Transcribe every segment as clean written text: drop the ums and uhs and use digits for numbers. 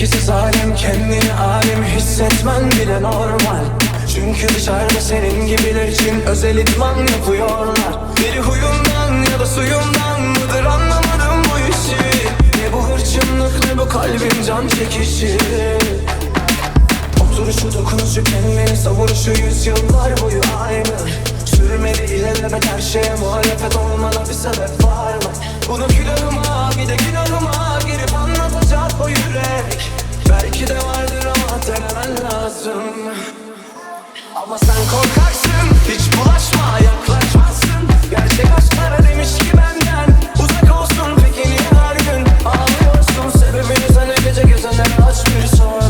Herkesi zalim, kendini alim hissetmen bile normal. Çünkü dışarıda senin gibiler için özel idman yapıyorlar. Biri huyundan ya da suyundan mıdır anlamadım bu işi. Ne bu hırçınlık ne bu kalbin can çekişi. Oturuşu dokunuşu kendini savuruşu yüzyıllar boyu aynı. Sürmedi ilerlemek her şeye muhalefet olmana bir sebep var mı? Bunu külahıma bir de günahıma girip anlatacak o yürek. Belki de vardır ama denemen lazım. Ama sen korkaksın, hiç bulaşma, yaklaşmazsın. Gerçek aşklara demiş ki benden uzak olsun. Peki niye her gün ağlıyorsun? Sebebini sana gece gezenlere aç bir sor.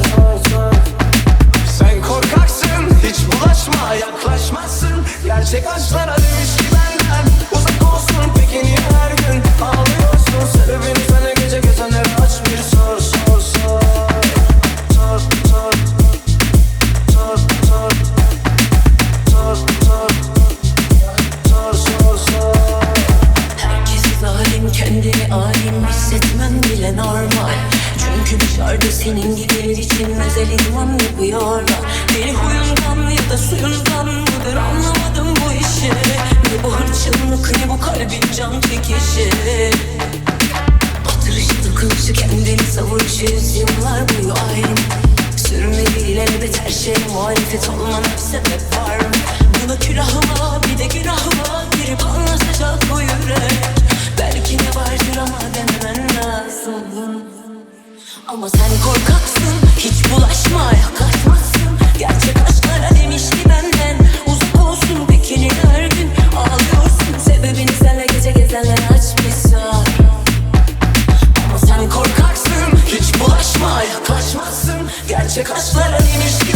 Sen korkaksın, hiç bulaşma, yaklaşmazsın. Gerçek aşklara demiş ki benden uzak olsun. Peki niye her gün ağlıyorsun? Sebebini sana gece gezenlere aç bir sor. Herkesi zalim, kendini alim hissetmen bile normal. Çünkü dışarıda senin gibiler için özel idman yapıyorlar. Beni huyundan ya da suyundan mıdır anlamadım bu işi. Ne bu hırçınlık ne bu kalbin can çekişi. Oturuşu dokunuşu kendini savuruşu yüzyıllar boyu aynı. Sürmediği elbet her şeye muhalefet olmana bir sebep var mı? Buna külahıma bir de günahıma girip anlatacak o yürek. Belki de vardır ama denemen lazım. Ama sen korkaksın, hiç bulaşma, yaklaşmazsın. Gerçek aşklara demiş ki benden uzak olsun. Peki niye her gün ağlıyorsun? Sebebini senle gece gezenlere aç bir sor. Ama sen korkaksın, hiç bulaşma, yaklaşmazsın. Gerçek aşklara demiş ki